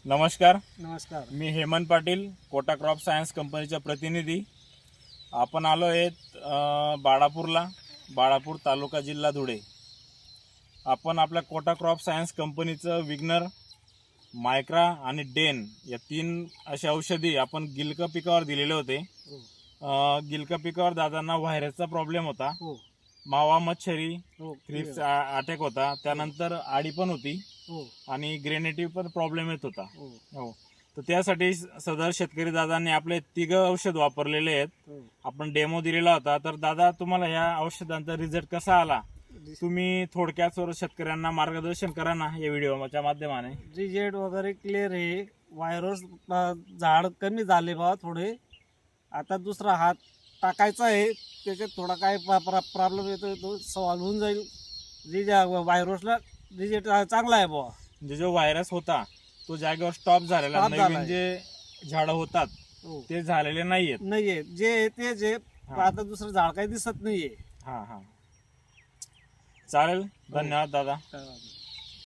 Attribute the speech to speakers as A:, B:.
A: नमस्कार.
B: नमस्कार.
A: मी Hemant Patil, Kota crop science कंपनीचा प्रतिनिधी. आपण आलो आहेत बाळापूरला, बाळापूर तालुका जिल्हा धुळे. आपण आपल्या कोटा क्रॉप सायन्स कंपनीचं विग्नर, मायक्रा आणि डेन या 3 अशा औषधी आपण गिलका पिकावर दिलेले होते. गिलका पिकावर दादांना व्हायरसचा प्रॉब्लेम होता, मावा मच्छरी, थ्रिप्स अटॅक होता, त्यानंतर आडी पण होती आणि ग्रेनेटिव्ह पण प्रॉब्लेम येत होता. हो, तर त्यासाठी सदर शेतकरी दादांनी आपले 3 औषध वापरलेले आहेत. आपण डेमो दिलेला होता. तर दादा, तुम्हाला ह्या औषधांचा रिझल्ट कसा आला? तुम्ही थोडक्यात शेतकऱ्यांना मार्गदर्शन करा ना या व्हिडिओच्या माध्यमाने.
B: रिजेक्ट वगैरे क्लिअर आहे. व्हायरस झाड कमी झाले बा थोडे. आता दुसरा हात टाकायचा आहे, त्याच्यात थोडा काय प्रॉब्लेम येतो तो सॉल्व्ह होऊन जाईल. व्हायरसला रिजेक्ट चांगला आहे बुवा.
A: म्हणजे जो व्हायरस होता तो जागेवर स्टॉप झालेला, नवीन जे झाडं होतात ते झालेले नाहीये.
B: जे ते जे आता दुसरं झाड काही दिसत नाहीये.
A: चालेल. धन्यवाद दादा.